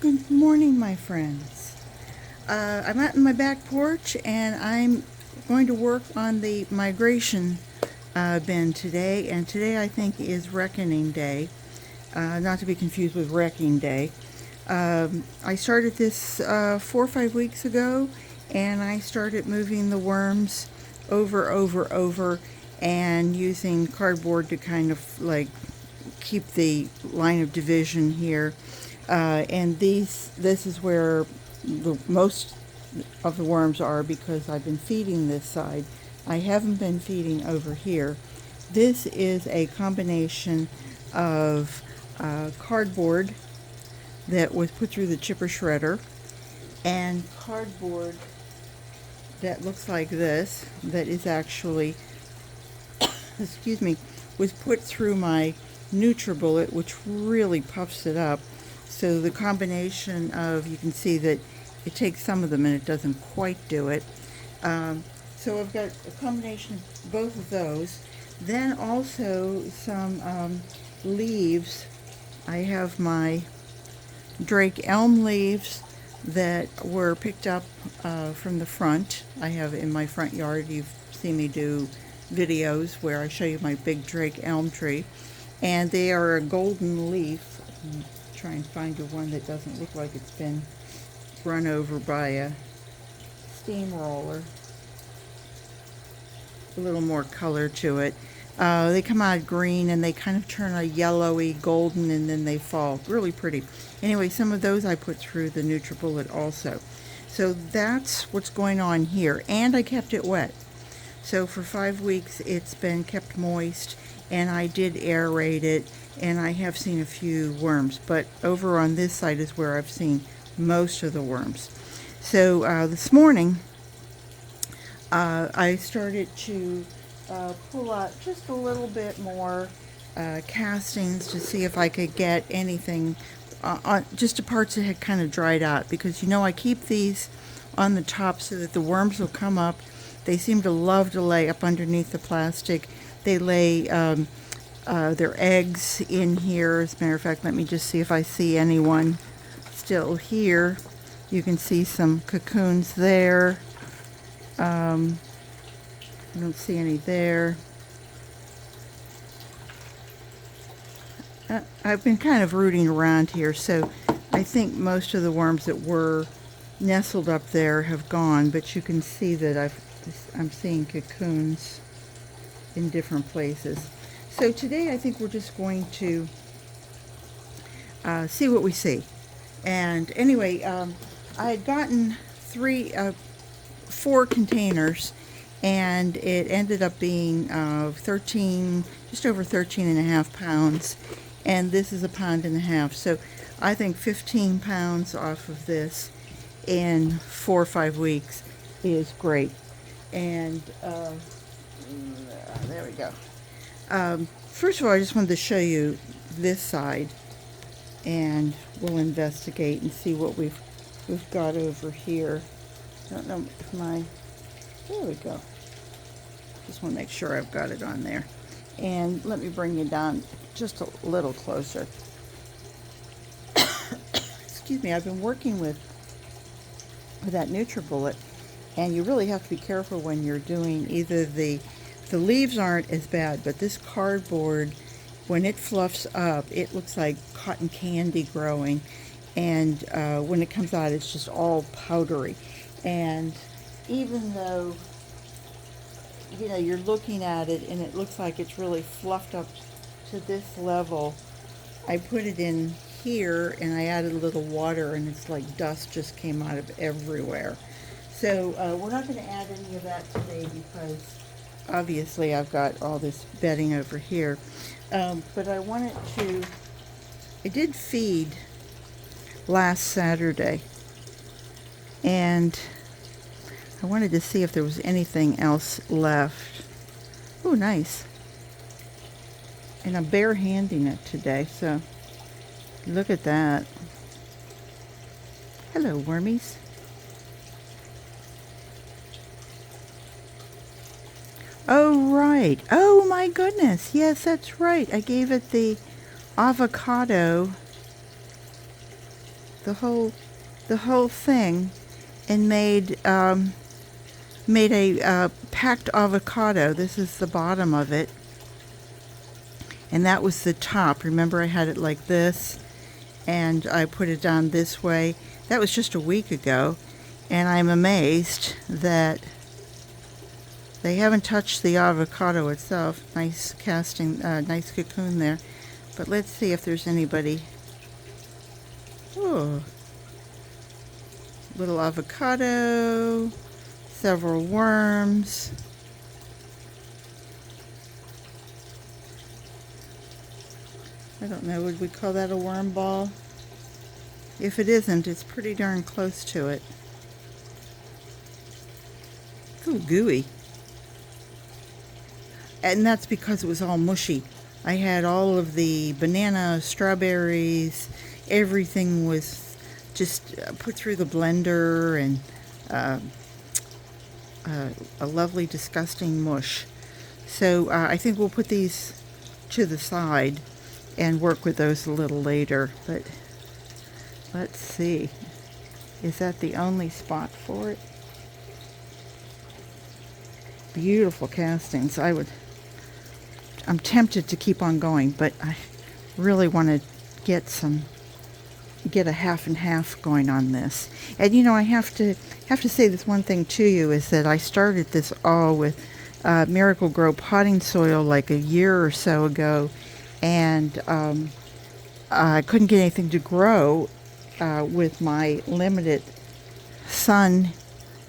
Good morning, my friends. I'm out in my back porch and I'm going to work on the migration bin today. And today I think is Reckoning Day, not to be confused with Wrecking Day. I started this 4 or 5 weeks ago, and I started moving the worms over, and using cardboard to kind of like keep the line of division here. And this is where the most of the worms are because I've been feeding this side. I haven't been feeding over here. This is a combination of cardboard that was put through the chipper shredder and cardboard that looks like this, that is actually, excuse me, was put through my NutriBullet, which really puffs it up. So the combination of, you can see that it takes some of them and it doesn't quite do it. So I've got a combination of both of those. Then also some leaves. I have my Drake elm leaves that were picked up from the front. I have in my front yard. You've seen me do videos where I show you my big Drake elm tree. And they are a golden leaf. Try and find you one that doesn't look like it's been run over by a steamroller. A little more color to it. They come out green and they kind of turn a yellowy golden and then they fall. Really pretty. Anyway, some of those I put through the NutriBullet also. So that's what's going on here. And I kept it wet. So for 5 weeks it's been kept moist, and I did aerate it, and I have seen a few worms, but over on this side is where I've seen most of the worms. So this morning I started to pull out just a little bit more castings to see if I could get anything on just the parts that had kind of dried out, because I keep these on the top so that the worms will come up. They seem to love to lay up underneath the plastic. They lay their eggs in here. As a matter of fact, let me just see if I see anyone still here. You can see some cocoons there. I don't see any there. I've been kind of rooting around here, so I think most of the worms that were nestled up there have gone, but you can see that I'm seeing cocoons in different places. So today I think we're just going to see what we see. And anyway, I had gotten 4 containers, and it ended up being 13, just over 13 and a half pounds, and this is 1.5 pounds. So I think 15 pounds off of this in 4 or 5 weeks is great. And there we go. First of all, I just wanted to show you this side, and we'll investigate and see what we've got over here. I don't know if there we go. Just want to make sure I've got it on there. And let me bring you down just a little closer. Excuse me, I've been working with that NutriBullet, and you really have to be careful when you're doing either the leaves aren't as bad, but this cardboard, when it fluffs up, it looks like cotton candy growing, and when it comes out, it's just all powdery. And even though you're looking at it and it looks like it's really fluffed up to this level, I put it in here and I added a little water, and it's like dust just came out of everywhere. So we're not going to add any of that today because obviously I've got all this bedding over here. But I did feed last Saturday, and I wanted to see if there was anything else left. Oh, nice. And I'm bare-handing it today, so look at that. Hello, wormies. Oh, right. Oh, my goodness. Yes, that's right. I gave it the avocado the whole thing, and made a packed avocado. This is the bottom of it, and that was the top. Remember, I had it like this, and I put it down this way. That was just a week ago, and I'm amazed that they haven't touched the avocado itself. Nice casting, nice cocoon there. But let's see if there's anybody. Oh, little avocado, several worms. I don't know, would we call that a worm ball? If it isn't, it's pretty darn close to it. It's a little gooey. And that's because it was all mushy. I had all of the banana, strawberries, everything was just put through the blender, and a lovely, disgusting mush. So I think we'll put these to the side and work with those a little later. But let's see. Is that the only spot for it? Beautiful castings. I'm tempted to keep on going, but I really want to get a half and half going on this. And you know, I have to say this one thing to you, is that I started this all with Miracle Grow potting soil like a year or so ago, and I couldn't get anything to grow with my limited sun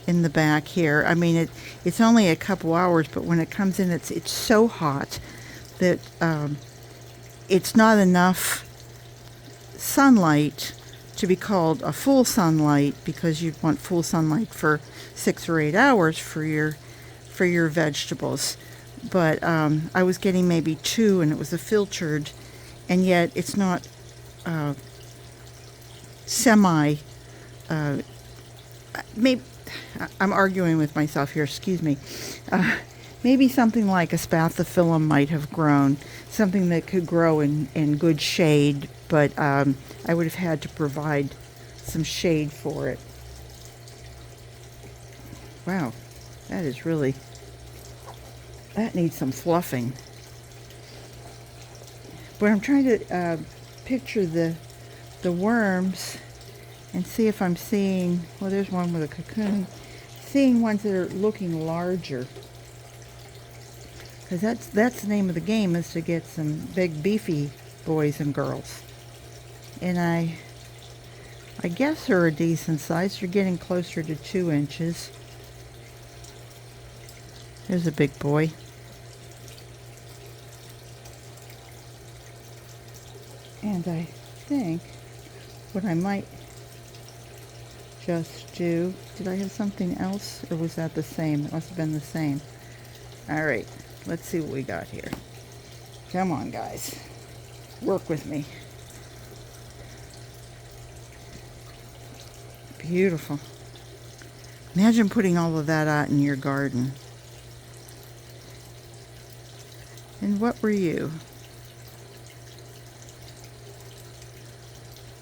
in the back here. I mean, it's only a couple hours, but when it comes in, it's so hot that it's not enough sunlight to be called a full sunlight, because you'd want full sunlight for 6 or 8 hours for your vegetables. But I was getting maybe 2, and it was a filtered, and yet it's not semi. Maybe I'm arguing with myself here. Excuse me. Maybe something like a spathiphyllum might have grown, something that could grow in good shade, but I would have had to provide some shade for it. Wow, that needs some fluffing. But I'm trying to picture the worms and see if I'm seeing, well, there's one with a cocoon, seeing ones that are looking larger. Because that's the name of the game, is to get some big beefy boys and girls. And I guess they're a decent size. They're getting closer to 2 inches. There's a big boy. And I think what I might just do, did I have something else, or was that the same? It must have been the same. All right. Let's see what we got here. Come on, guys. Work with me. Beautiful. Imagine putting all of that out in your garden. And what were you?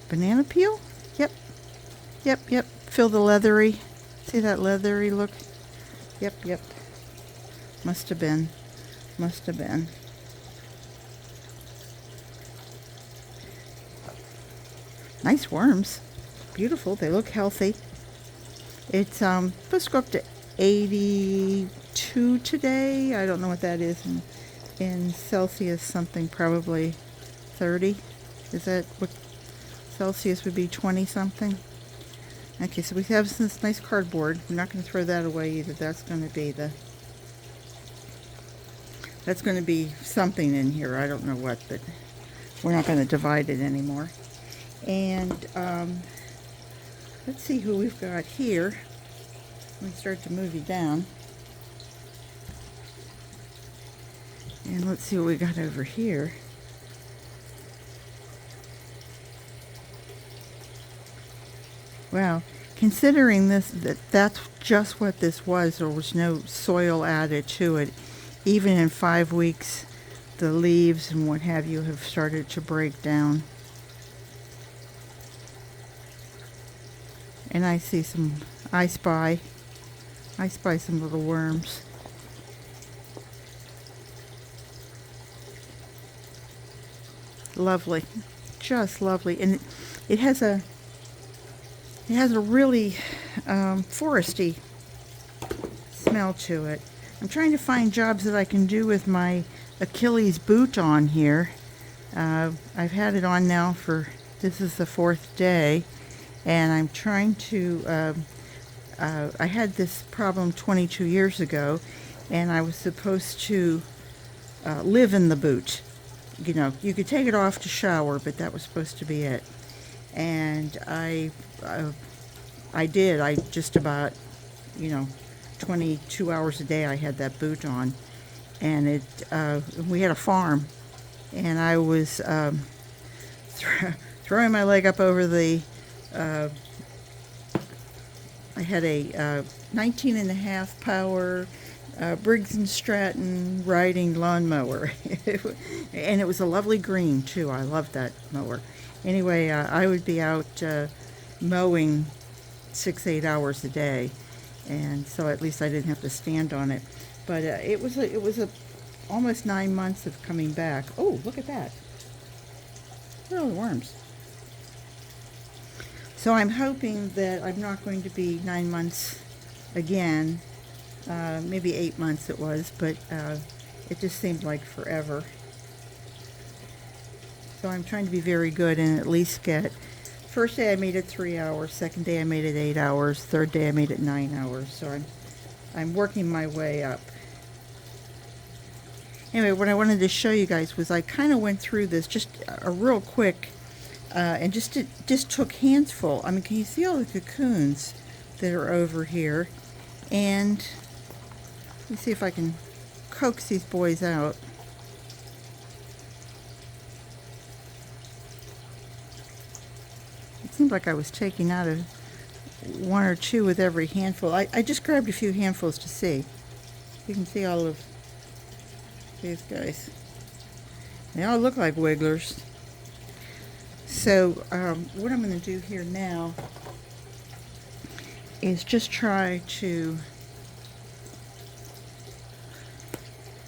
Banana peel? Yep. Yep. Feel the leathery. See that leathery look? Yep. Must have been. Nice worms. Beautiful. They look healthy. It's supposed to go up to 82 today. I don't know what that is in Celsius, something, probably 30. Is that what Celsius would be? 20 something? Okay, so we have this nice cardboard. We're not going to throw that away either. That's going to be something in here. I don't know what, but we're not going to divide it anymore. And let's see who we've got here. Let me start to move you down. And let's see what we got over here. Wow, considering that's just what this was, there was no soil added to it. Even in 5 weeks, the leaves and what have you have started to break down. And I spy some little worms. Lovely, just lovely. And it has a really foresty smell to it. I'm trying to find jobs that I can do with my Achilles boot on here. I've had it on now this is the 4th day, and I'm trying to, I had this problem 22 years ago, and I was supposed to live in the boot. You know, you could take it off to shower, but that was supposed to be it. And I did. I just about, 22 hours a day I had that boot on. And we had a farm, and I was throwing my leg up over I had a 19.5 power Briggs & Stratton riding lawnmower. And it was a lovely green, too. I loved that mower. Anyway, I would be out mowing 6-8 hours a day, and so at least I didn't have to stand on it. But it was almost 9 months of coming back. Oh, look at that. Look at all the worms. So I'm hoping that I'm not going to be 9 months again. Maybe 8 months it was, but it just seemed like forever. So I'm trying to be very good and at least first day I made it 3 hours, second day I made it 8 hours, third day I made it 9 hours. So I'm working my way up. Anyway, what I wanted to show you guys was I kind of went through this just a real quick, and just took handsful. I mean, can you see all the cocoons that are over here? And let me see if I can coax these boys out. It seemed like I was taking out one or two with every handful. I just grabbed a few handfuls to see. You can see all of these guys. They all look like wigglers. So what I'm going to do here now is just try to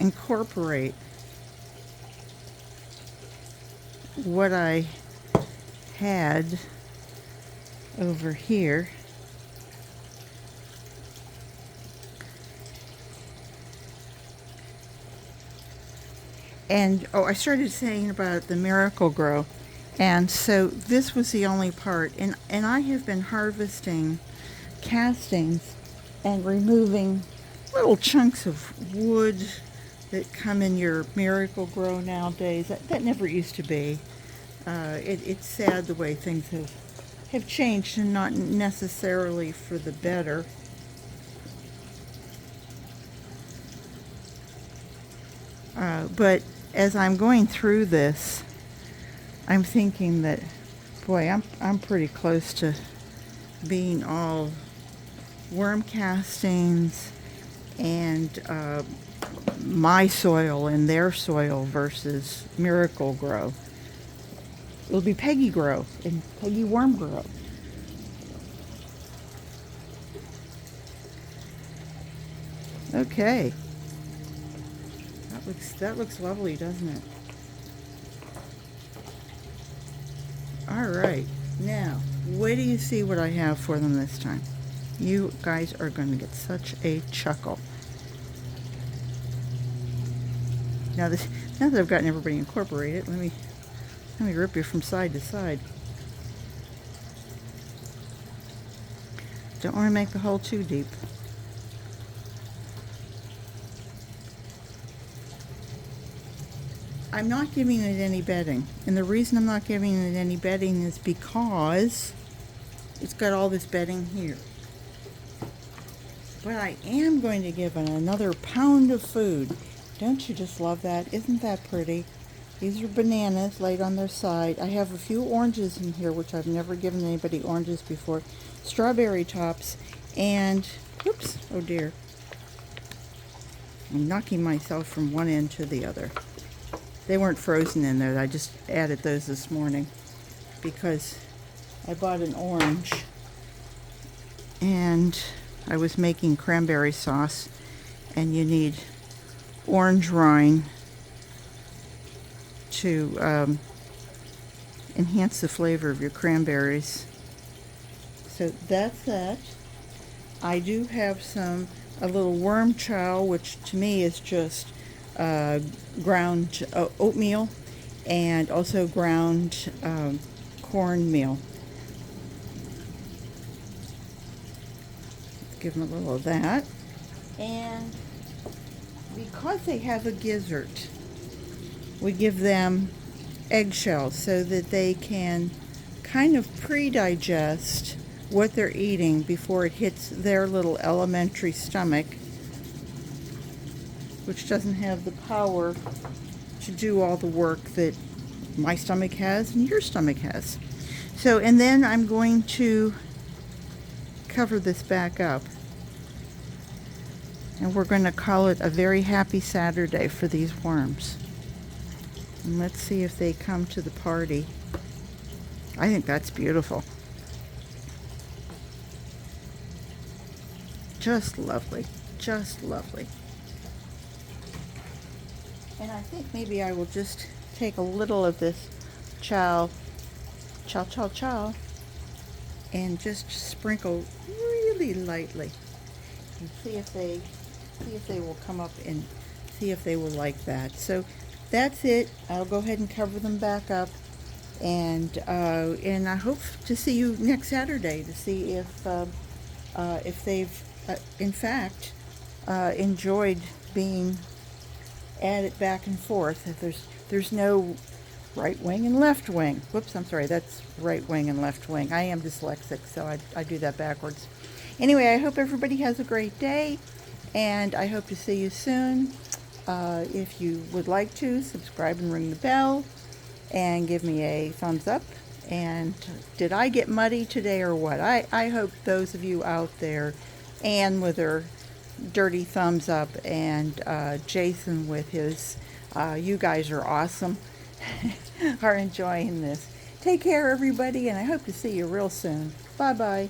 incorporate what I had over here. And I started saying about the Miracle-Gro, and so this was the only part, and I have been harvesting castings and removing little chunks of wood that come in your Miracle-Gro nowadays. That never used to be. It's sad the way things have changed, and not necessarily for the better. But as I'm going through this, I'm thinking that, boy, I'm pretty close to being all worm castings and my soil and their soil versus Miracle-Gro. It'll be Peggy Grow and Peggy Worm Grow. Okay. That looks lovely, doesn't it? All right. Now, wait till you see what I have for them this time. You guys are going to get such a chuckle. Now that I've gotten everybody incorporated, let me rip you from side to side. Don't want to make the hole too deep. I'm not giving it any bedding, and the reason I'm not giving it any bedding is because it's got all this bedding here. But I am going to give it another pound of food. Don't you just love that? Isn't that pretty? These are bananas laid on their side. I have a few oranges in here, which I've never given anybody oranges before. Strawberry tops, and, oops, oh dear. I'm knocking myself from one end to the other. They weren't frozen in there. I just added those this morning because I bought an orange and I was making cranberry sauce, and you need orange rind to enhance the flavor of your cranberries. So that's that. I do have a little worm chow, which to me is just ground oatmeal and also ground cornmeal. Give them a little of that. And because they have a gizzard, we give them eggshells so that they can kind of pre-digest what they're eating before it hits their little elementary stomach, which doesn't have the power to do all the work that my stomach has and your stomach has. So, and then I'm going to cover this back up, and we're going to call it a very happy Saturday for these worms. And let's see if they come to the party. I think that's beautiful. Just lovely. Just lovely. And I think maybe I will just take a little of this chow, and just sprinkle really lightly, and see if they will come up and see if they will like that. So that's it. I'll go ahead and cover them back up, and I hope to see you next Saturday to see if they've in fact enjoyed being added back and forth. If there's no right wing and left wing. Whoops, I'm sorry, that's right wing and left wing. I am dyslexic, so I do that backwards. Anyway, I hope everybody has a great day, and I hope to see you soon. If you would like to, subscribe and ring the bell, and give me a thumbs up. And did I get muddy today or what? I hope those of you out there, Anne with her dirty thumbs up, and Jason with his you guys are awesome, are enjoying this. Take care, everybody, and I hope to see you real soon. Bye-bye.